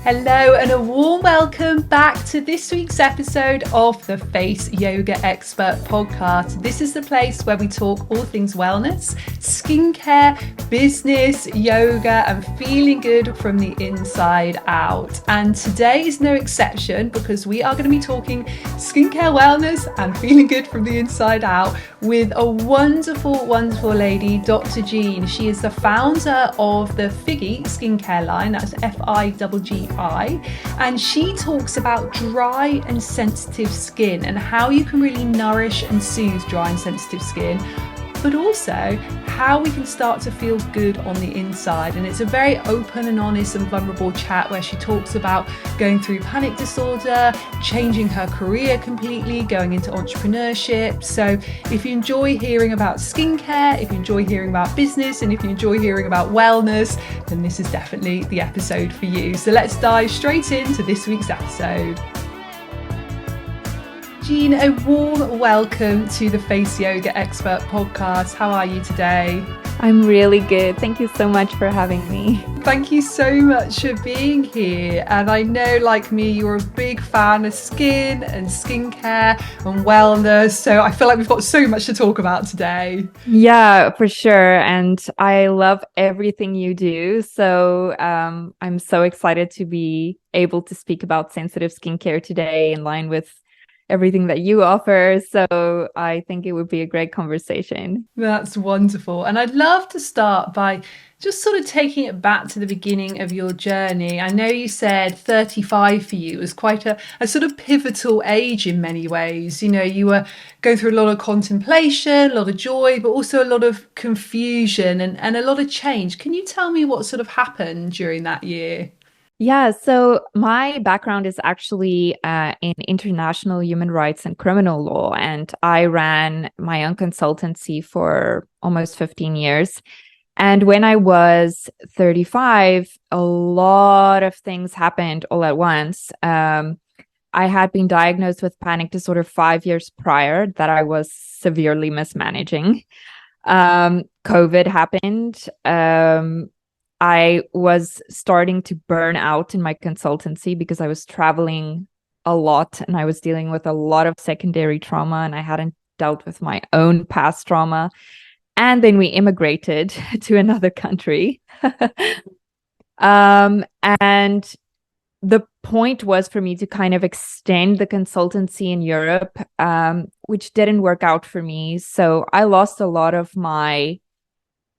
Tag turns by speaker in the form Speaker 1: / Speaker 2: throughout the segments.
Speaker 1: Hello and a warm welcome back to this week's episode of the Face Yoga Expert podcast. This is the place where we talk all things wellness, skincare, business, yoga and feeling good from the inside out. And today is no exception because we are going to be talking skincare, wellness and feeling good from the inside out with a wonderful, wonderful lady, Dr. Jeanne. She is the founder of the FIGGI skincare line, that's FIGGI. And she talks about dry and sensitive skin and how you can really nourish and soothe dry and sensitive skin, but also how we can start to feel good on the inside. And it's a very open and honest and vulnerable chat where she talks about going through panic disorder, changing her career completely, going into entrepreneurship. So if you enjoy hearing about skincare, if you enjoy hearing about business, and if you enjoy hearing about wellness, then this is definitely the episode for you. So let's dive straight into this week's episode. Jeanne, a warm welcome to the Face Yoga Expert podcast. How are you today?
Speaker 2: I'm really good. Thank you so much for having me.
Speaker 1: Thank you so much for being here. And I know, like me, you're a big fan of skin and skincare and wellness. So I feel like we've got so much to talk about today.
Speaker 2: Yeah, for sure. And I love everything you do. So I'm so excited to be able to speak about sensitive skincare today in line with everything that you offer. So I think it would be a great conversation.
Speaker 1: That's wonderful. And I'd love to start by just sort of taking it back to the beginning of your journey. I know you said 35 for you was quite a sort of pivotal age in many ways. You know, you were going through a lot of contemplation, a lot of joy, but also a lot of confusion and a lot of change. Can you tell me what sort of happened during that year?
Speaker 2: Yeah, so my background is actually in international human rights and criminal law, and I ran my own consultancy for almost 15 years. And when I was 35, a lot of things happened all at once. I had been diagnosed with panic disorder 5 years prior that I was severely mismanaging. COVID happened. I was starting to burn out in my consultancy because I was traveling a lot and I was dealing with a lot of secondary trauma and I hadn't dealt with my own past trauma. And then we immigrated to another country. And the point was for me to kind of extend the consultancy in Europe, which didn't work out for me. So I lost a lot of my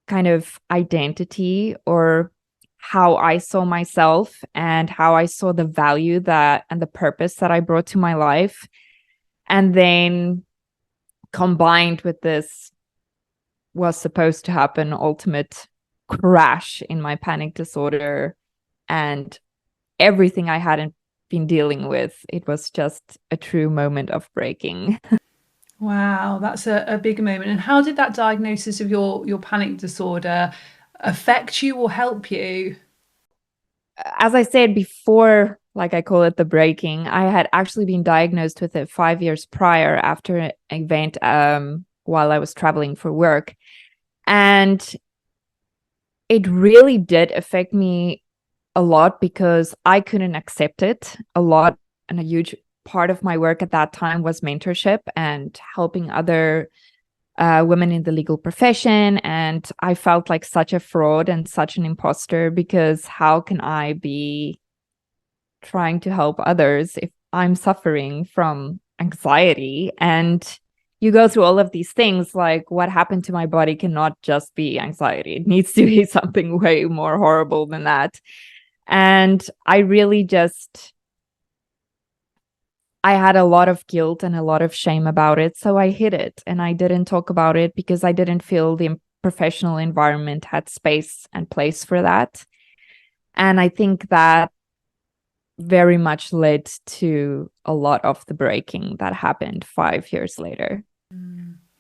Speaker 2: kind of identity or how I saw myself and how I saw the value that and the purpose that I brought to my life. And then combined with this was supposed to happen ultimate crash in my panic disorder and everything I hadn't been dealing with. It was just a true moment of breaking.
Speaker 1: Wow, that's a big moment. And how did that diagnosis of your panic disorder affect you or help you?
Speaker 2: As I said before, like I call it the breaking, I had actually been diagnosed with it 5 years prior after an event while I was traveling for work. And it really did affect me a lot because I couldn't accept it a lot. And a huge part of my work at that time was mentorship and helping other women in the legal profession. And I felt like such a fraud and such an imposter because how can I be trying to help others if I'm suffering from anxiety? And you go through all of these things like what happened to my body cannot just be anxiety. It needs to be something way more horrible than that. And I really I had a lot of guilt and a lot of shame about it. So I hid it and I didn't talk about it because I didn't feel the professional environment had space and place for that. And I think that very much led to a lot of the breaking that happened 5 years later.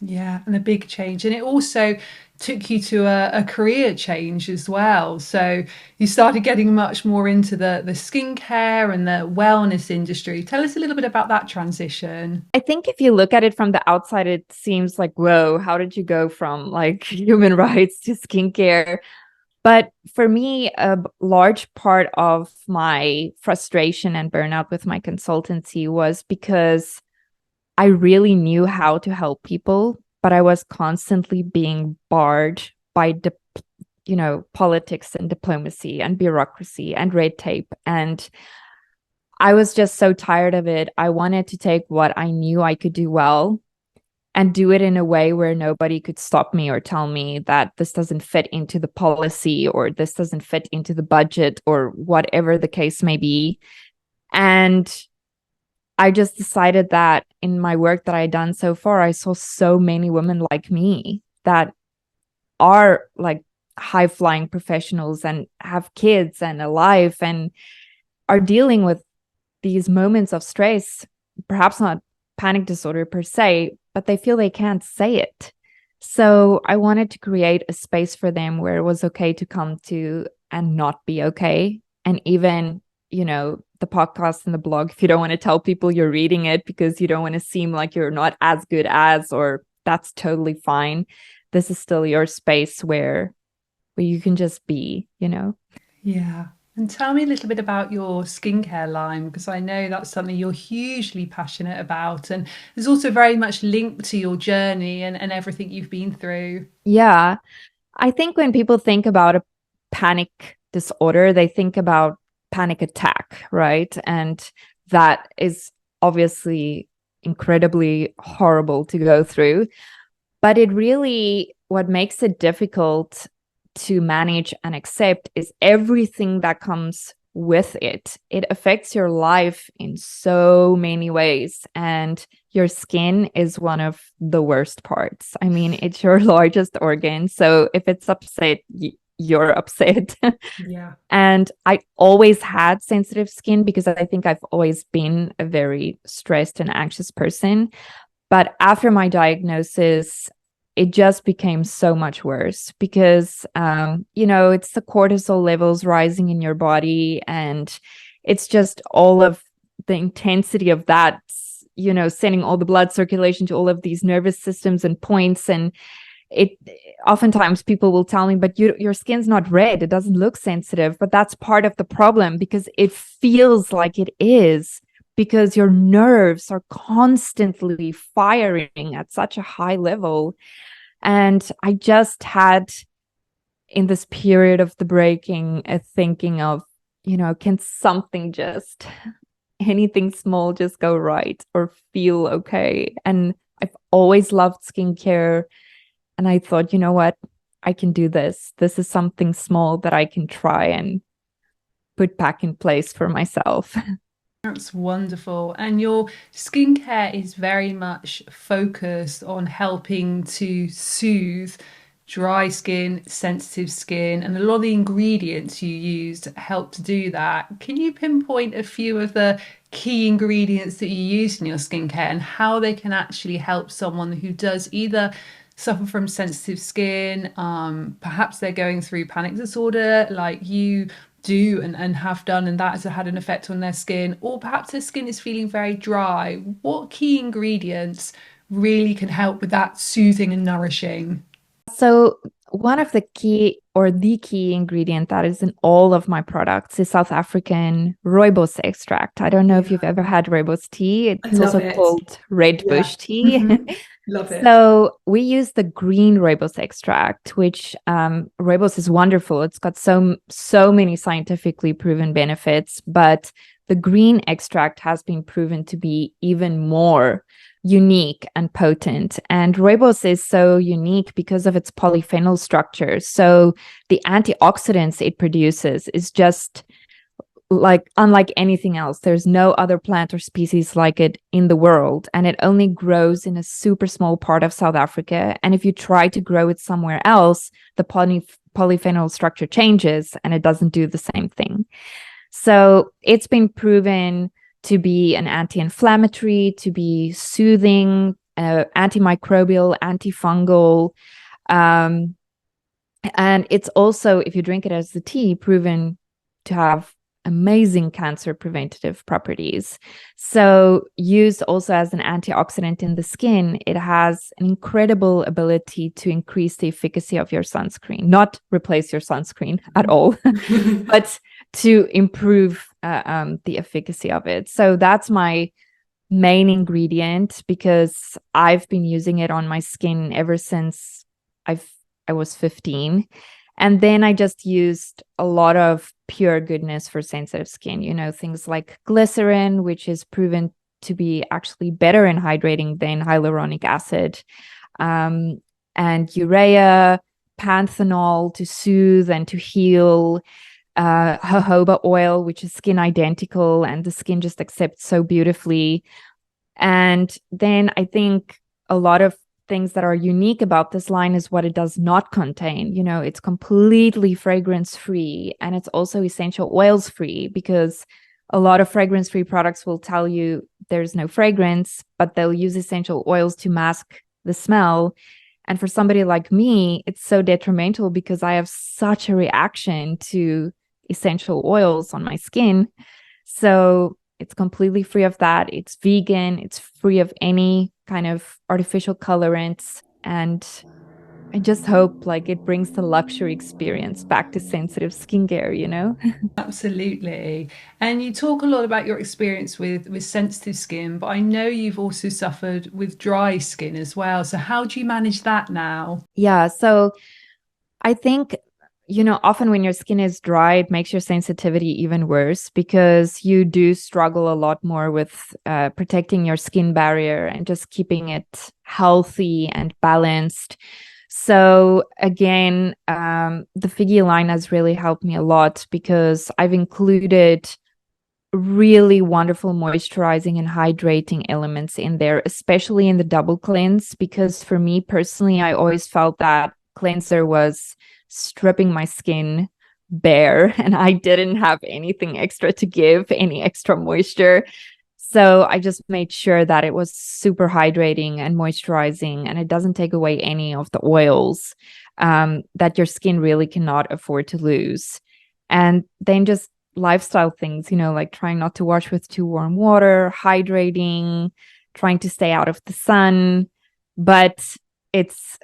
Speaker 1: Yeah, and a big change. And it also took you to a career change as well. So you started getting much more into the skincare and the wellness industry. Tell us a little bit about that transition.
Speaker 2: I think if you look at it from the outside, it seems like, whoa, how did you go from like human rights to skincare? But for me, a large part of my frustration and burnout with my consultancy was because I really knew how to help people, but I was constantly being barred by politics and diplomacy and bureaucracy and red tape. And I was just so tired of it. I wanted to take what I knew I could do well and do it in a way where nobody could stop me or tell me that this doesn't fit into the policy or this doesn't fit into the budget or whatever the case may be. And I just decided that in my work that I had done so far, I saw so many women like me that are like high flying professionals and have kids and a life and are dealing with these moments of stress, perhaps not panic disorder per se, but they feel they can't say it. So I wanted to create a space for them where it was okay to come to and not be okay. And even, the podcast and the blog, if you don't want to tell people you're reading it because you don't want to seem like you're not as good as, or that's totally fine. This is still your space where you can just be.
Speaker 1: Yeah. And tell me a little bit about your skincare line, because I know that's something you're hugely passionate about and is also very much linked to your journey and everything you've been through.
Speaker 2: Yeah. I think when people think about a panic disorder, they think about panic attack, right? And that is obviously incredibly horrible to go through. But what makes it difficult to manage and accept is everything that comes with it. It affects your life in so many ways, and your skin is one of the worst parts. I mean, it's your largest organ. So if it's upset, you're upset.
Speaker 1: Yeah.
Speaker 2: And I always had sensitive skin because I think I've always been a very stressed and anxious person. But after my diagnosis, it just became so much worse because, it's the cortisol levels rising in your body. And it's just all of the intensity of that, sending all the blood circulation to all of these nervous systems and points. And oftentimes people will tell me, but your skin's not red. It doesn't look sensitive. But that's part of the problem because it feels like it is, because your nerves are constantly firing at such a high level. And I just had, in this period of the breaking, a thinking of, can anything small just go right or feel okay? And I've always loved skincare. And I thought, you know what? I can do this. This is something small that I can try and put back in place for myself.
Speaker 1: That's wonderful. And your skincare is very much focused on helping to soothe dry skin, sensitive skin, and a lot of the ingredients you use help to do that. Can you pinpoint a few of the key ingredients that you use in your skincare and how they can actually help someone who does either suffer from sensitive skin, perhaps they're going through panic disorder like you do and have done, and that has had an effect on their skin, or perhaps their skin is feeling very dry? What key ingredients really can help with that soothing and nourishing?
Speaker 2: So one of the key ingredient that is in all of my products is South African rooibos extract. I don't know if you've ever had rooibos tea. It's also called red bush tea.
Speaker 1: Mm-hmm. Love it.
Speaker 2: So we use the green rooibos extract, which rooibos is wonderful. It's got so many scientifically proven benefits, but the green extract has been proven to be even more unique and potent. And rooibos is so unique because of its polyphenol structure. So the antioxidants it produces is just unlike anything else. There's no other plant or species like it in the world, and it only grows in a super small part of South Africa. And if you try to grow it somewhere else, the polyphenol structure changes and it doesn't do the same thing. So it's been proven to be an anti-inflammatory, to be soothing, antimicrobial, antifungal. And it's also, if you drink it as the tea, proven to have amazing cancer preventative properties. So used also as an antioxidant in the skin, it has an incredible ability to increase the efficacy of your sunscreen, not replace your sunscreen at all, but to improve the efficacy of it. So that's my main ingredient, because I've been using it on my skin ever since I was 15. And then I just used a lot of pure goodness for sensitive skin, things like glycerin, which is proven to be actually better in hydrating than hyaluronic acid, and urea, panthenol to soothe and to heal, jojoba oil, which is skin identical and the skin just accepts so beautifully. And then I think a lot of things that are unique about this line is what it does not contain. It's completely fragrance free, and it's also essential oils free, because a lot of fragrance free products will tell you there's no fragrance, but they'll use essential oils to mask the smell. And for somebody like me, it's so detrimental because I have such a reaction to essential oils on my skin. So it's completely free of that. It's vegan. It's free of any kind of artificial colorants. And I just hope it brings the luxury experience back to sensitive skincare.
Speaker 1: Absolutely. And you talk a lot about your experience with sensitive skin, but I know you've also suffered with dry skin as well. So how do you manage that now?
Speaker 2: Yeah. So I think, often when your skin is dry, it makes your sensitivity even worse, because you do struggle a lot more with protecting your skin barrier and just keeping it healthy and balanced. So again, the FIGGI line has really helped me a lot, because I've included really wonderful moisturizing and hydrating elements in there, especially in the double cleanse, because for me personally, I always felt that cleanser was stripping my skin bare and I didn't have anything extra to give, any extra moisture. So I just made sure that it was super hydrating and moisturizing, and it doesn't take away any of the oils that your skin really cannot afford to lose. And then just lifestyle things, like trying not to wash with too warm water, hydrating, trying to stay out of the sun. But it's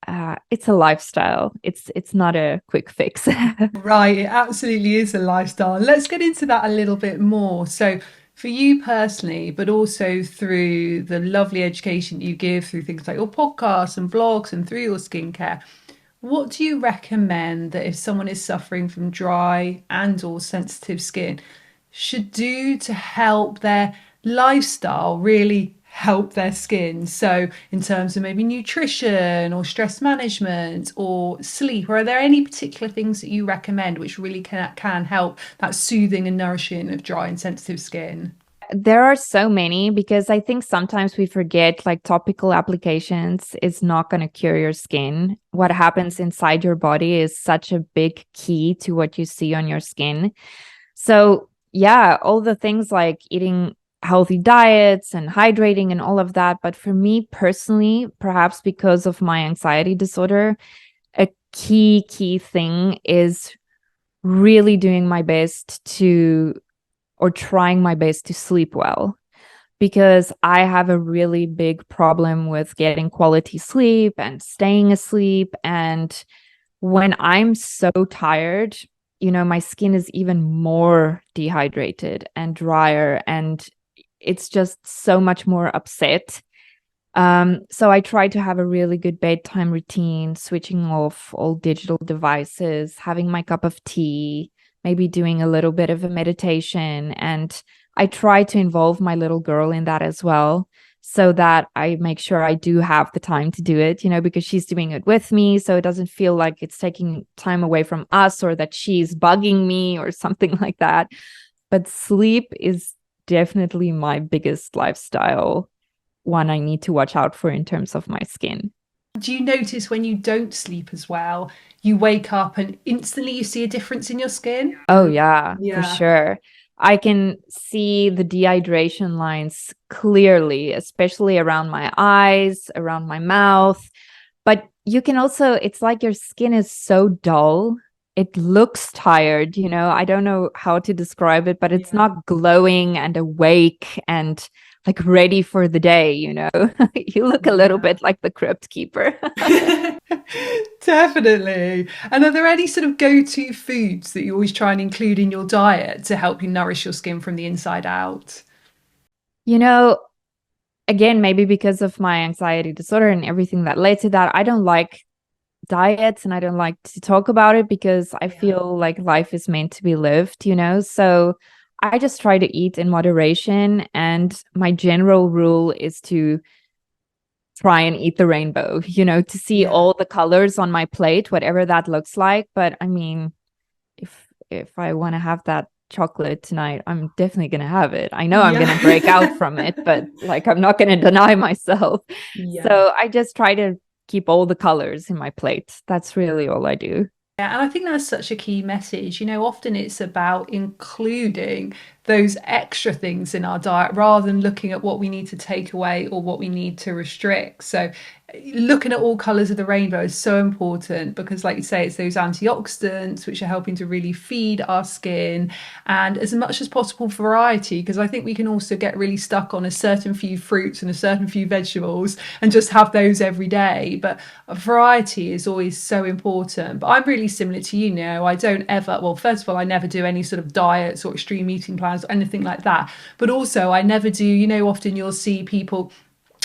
Speaker 2: a lifestyle. It's not a quick fix.
Speaker 1: Right, it absolutely is a lifestyle. Let's get into that a little bit more. So, for you personally, but also through the lovely education you give through things like your podcasts and blogs and through your skincare, what do you recommend that if someone is suffering from dry and or sensitive skin should do to help their lifestyle really help their skin? So in terms of maybe nutrition or stress management or sleep, or are there any particular things that you recommend which really can help that soothing and nourishing of dry and sensitive skin?
Speaker 2: There are so many, because I think sometimes we forget topical applications is not going to cure your skin. What happens inside your body is such a big key to what you see on your skin. So yeah, all the things like eating healthy diets and hydrating and all of that. But for me personally, perhaps because of my anxiety disorder, a key thing is really doing my best to, or trying my best to sleep well, because I have a really big problem with getting quality sleep and staying asleep. And when I'm so tired, my skin is even more dehydrated and drier, and it's just so much more upset. So I try to have a really good bedtime routine, switching off all digital devices, having my cup of tea, maybe doing a little bit of a meditation. And I try to involve my little girl in that as well, so that I make sure I do have the time to do it, because she's doing it with me. So it doesn't feel like it's taking time away from us, or that she's bugging me or something like that. But sleep is definitely my biggest lifestyle one I need to watch out for in terms of my skin.
Speaker 1: Do you notice when you don't sleep as well, you wake up and instantly you see a difference in your skin?
Speaker 2: Oh, yeah, for
Speaker 1: Yeah.
Speaker 2: sure. I can see the dehydration lines clearly, especially around my eyes, around my mouth. But you can also, it's like your skin is so dull it looks tired, you know. I don't know how to describe it, but it's not glowing and awake and like ready for the day, you know. You look a little bit like the crypt keeper.
Speaker 1: Definitely. And are there any sort of go-to foods that you always try and include in your diet to help you nourish your skin from the inside out?
Speaker 2: You know, again, maybe because of my anxiety disorder and everything that led to that, I don't like diets and I don't like to talk about it because I feel like life is meant to be lived, you know? So I just try to eat in moderation. And my general rule is to try and eat the rainbow, you know, to see all the colors on my plate, whatever that looks like. But I mean, if I want to have that chocolate tonight, I'm definitely going to have it. I know I'm going to break out from it, but like I'm not going to deny myself. So I just try to keep all the colors in my plate. That's really all I do.
Speaker 1: Yeah, and I think that's such a key message. You know, often it's about including those extra things in our diet rather than looking at what we need to take away or what we need to restrict. So, looking at all colours of the rainbow is so important because, like you say, it's those antioxidants which are helping to really feed our skin, and as much as possible variety, because I think we can also get really stuck on a certain few fruits and a certain few vegetables and just have those every day. But variety is always so important. But I'm really similar to you now. I don't ever, well, first of all, I never do any sort of diets or extreme eating plans or anything like that. But also, I never do, you know, often you'll see people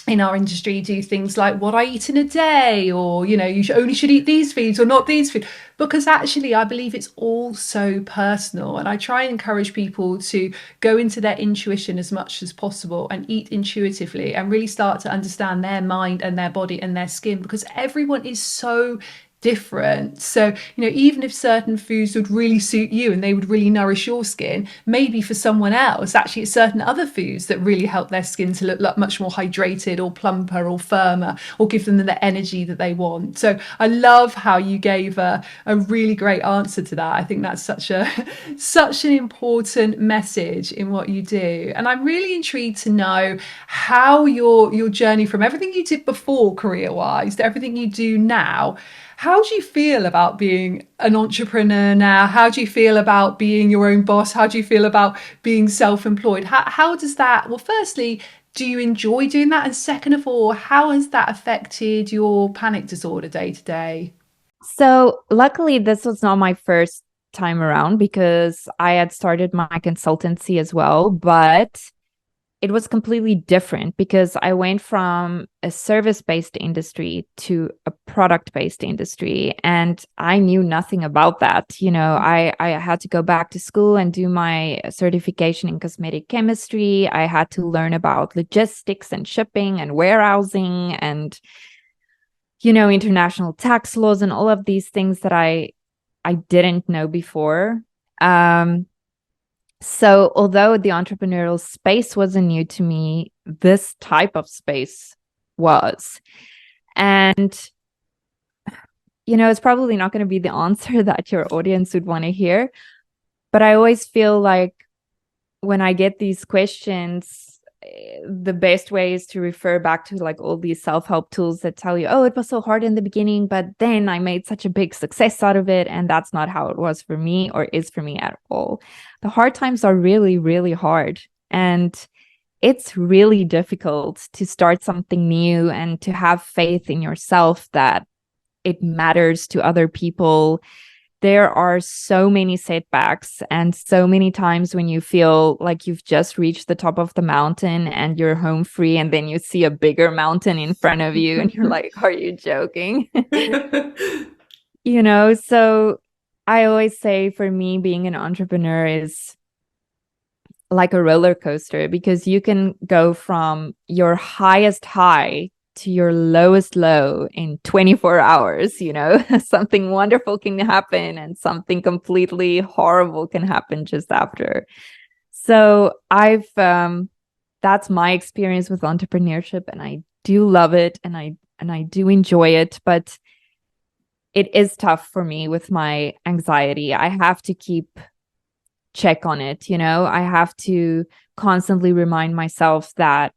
Speaker 1: in our industry do things like what I eat in a day, or you know, only should eat these foods or not these foods, because actually I believe it's all so personal, and I try and encourage people to go into their intuition as much as possible and eat intuitively and really start to understand their mind and their body and their skin, because everyone is so different. So, you know, even if certain foods would really suit you and they would really nourish your skin, maybe for someone else, actually, it's certain other foods that really help their skin to look like much more hydrated or plumper or firmer or give them the energy that they want. So I love how you gave a really great answer to that. I think that's such a such an important message in what you do. And I'm really intrigued to know how your journey from everything you did before career-wise to everything you do now. How do you feel about being an entrepreneur now? How do you feel about being your own boss? How do you feel about being self-employed? How does that, well, firstly, do you enjoy doing that? And second of all, how has that affected your panic disorder day to day?
Speaker 2: So luckily, this was not my first time around because I had started my consultancy as well, but it was completely different because I went from a service-based industry to a product-based industry, and I knew nothing about that. You know, I had to go back to school and do my certification in cosmetic chemistry. I had to learn about logistics and shipping and warehousing and, you know, international tax laws and all of these things that I didn't know before. So although the entrepreneurial space wasn't new to me, this type of space was. And, you know, it's probably not going to be the answer that your audience would want to hear. But I always feel like when I get these questions, the best way is to refer back to like all these self-help tools that tell you, oh, it was so hard in the beginning, but then I made such a big success out of it. And that's not how it was for me or is for me at all. The hard times are really, really hard. And it's really difficult to start something new and to have faith in yourself that it matters to other people. There are so many setbacks and so many times when you feel like you've just reached the top of the mountain and you're home free, and then you see a bigger mountain in front of you and you're like, are you joking? You know, so I always say for me, being an entrepreneur is like a roller coaster because you can go from your highest high to your lowest low in 24 hours, you know. Something wonderful can happen and something completely horrible can happen just after. So that's my experience with entrepreneurship, and I do love it, and I do enjoy it, but it is tough for me with my anxiety. I have to keep check on it, you know. I have to constantly remind myself that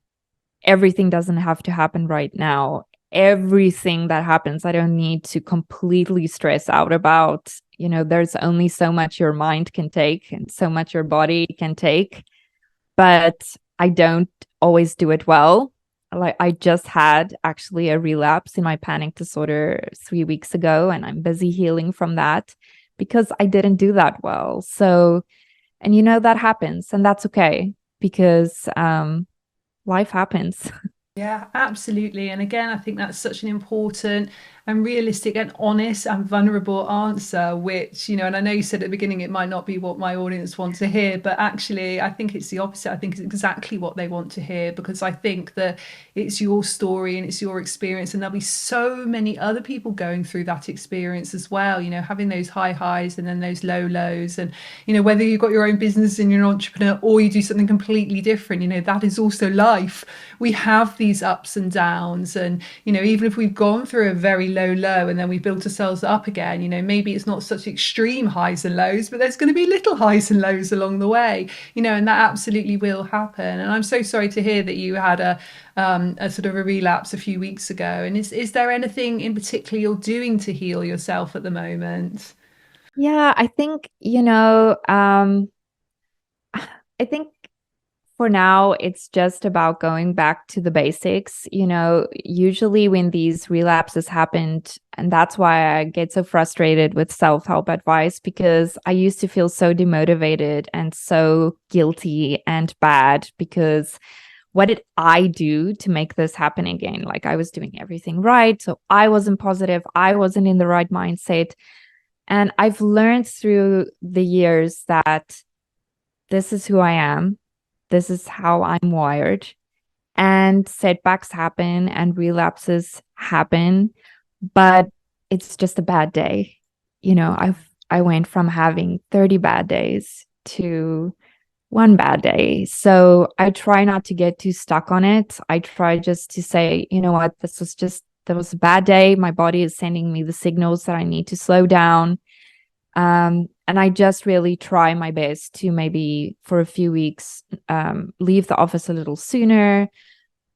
Speaker 2: everything doesn't have to happen right now. Everything that happens, I don't need to completely stress out about. You know, there's only so much your mind can take and so much your body can take, but I don't always do it well. Like I just had actually a relapse in my panic disorder 3 weeks ago, and I'm busy healing from that because I didn't do that well. So, and you know, that happens, and that's okay because life happens.
Speaker 1: Yeah, absolutely. And again, I think that's such an important and realistic and honest and vulnerable answer, which, you know, and I know you said at the beginning it might not be what my audience want to hear, but actually, I think it's the opposite. I think it's exactly what they want to hear, because I think that it's your story and it's your experience. And there'll be so many other people going through that experience as well, you know, having those high highs and then those low lows. And, you know, whether you've got your own business and you're an entrepreneur or you do something completely different, you know, that is also life. We have these ups and downs, and you know, even if we've gone through a very low and then we built ourselves up again, you know, maybe it's not such extreme highs and lows, but there's going to be little highs and lows along the way, you know, and that absolutely will happen. And I'm so sorry to hear that you had a sort of a relapse a few weeks ago. And is there anything in particular you're doing to heal yourself at the moment?
Speaker 2: Yeah, I think, you know, I think for now, it's just about going back to the basics. You know, usually when these relapses happened, and that's why I get so frustrated with self-help advice, because I used to feel so demotivated and so guilty and bad because what did I do to make this happen again? Like I was doing everything right. So I wasn't positive. I wasn't in the right mindset. And I've learned through the years that this is who I am. This is how I'm wired. And setbacks happen and relapses happen, but it's just a bad day. You know, I went from having 30 bad days to one bad day. So I try not to get too stuck on it. I try just to say, you know what, that was a bad day. My body is sending me the signals that I need to slow down. And I just really try my best to maybe for a few weeks leave the office a little sooner,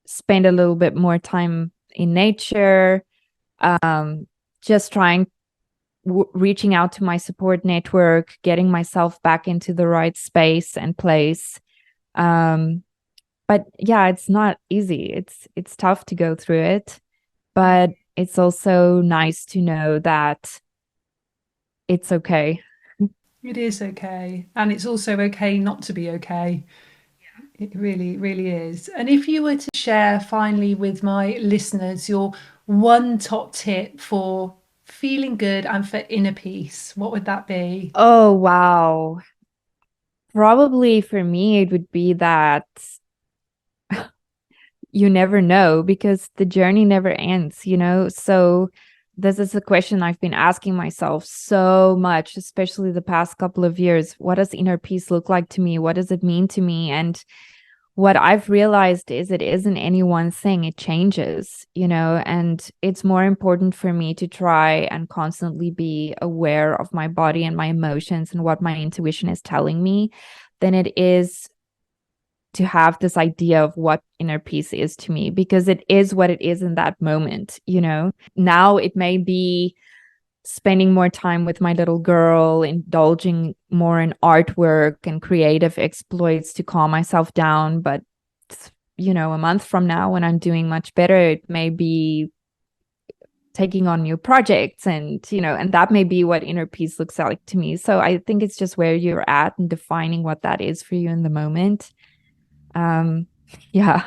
Speaker 2: spend a little bit more time in nature, just reaching out to my support network, getting myself back into the right space and place. But yeah, it's not easy. It's tough to go through it, but it's also nice to know that it's okay.
Speaker 1: It is okay. And it's also okay not to be okay. It really, really is. And if you were to share finally with my listeners your one top tip for feeling good and for inner peace, what would that be?
Speaker 2: Oh, wow. Probably for me, it would be that you never know because the journey never ends, you know? So this is a question I've been asking myself so much, especially the past couple of years. What does inner peace look like to me? What does it mean to me? And what I've realized is it isn't any one thing. It changes, you know, and it's more important for me to try and constantly be aware of my body and my emotions and what my intuition is telling me than it is to have this idea of what inner peace is to me, because it is what it is in that moment, you know. Now it may be spending more time with my little girl, indulging more in artwork and creative exploits to calm myself down. But, you know, a month from now, when I'm doing much better, it may be taking on new projects and, you know, and that may be what inner peace looks like to me. So I think it's just where you're at and defining what that is for you in the moment. Yeah,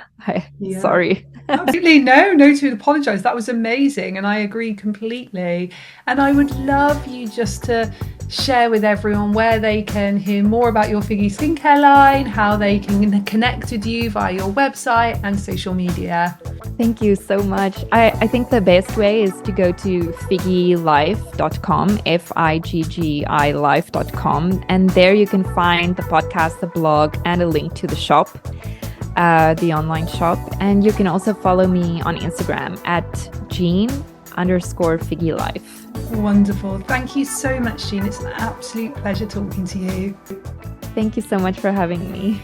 Speaker 1: Yeah.
Speaker 2: sorry.
Speaker 1: Absolutely. No to apologize. That was amazing. And I agree completely. And I would love you just to share with everyone where they can hear more about your FIGGI skincare line, how they can connect with you via your website and social media.
Speaker 2: Thank you so much. I think the best way is to go to figgilife.com, FIGGI life.com. And there you can find the podcast, the blog, and a link to the shop. The online shop. And you can also follow me on Instagram at Jeanne_FIGGI Life.
Speaker 1: Wonderful. Thank you so much, Jeanne. It's an absolute pleasure talking to you.
Speaker 2: Thank you so much for having me.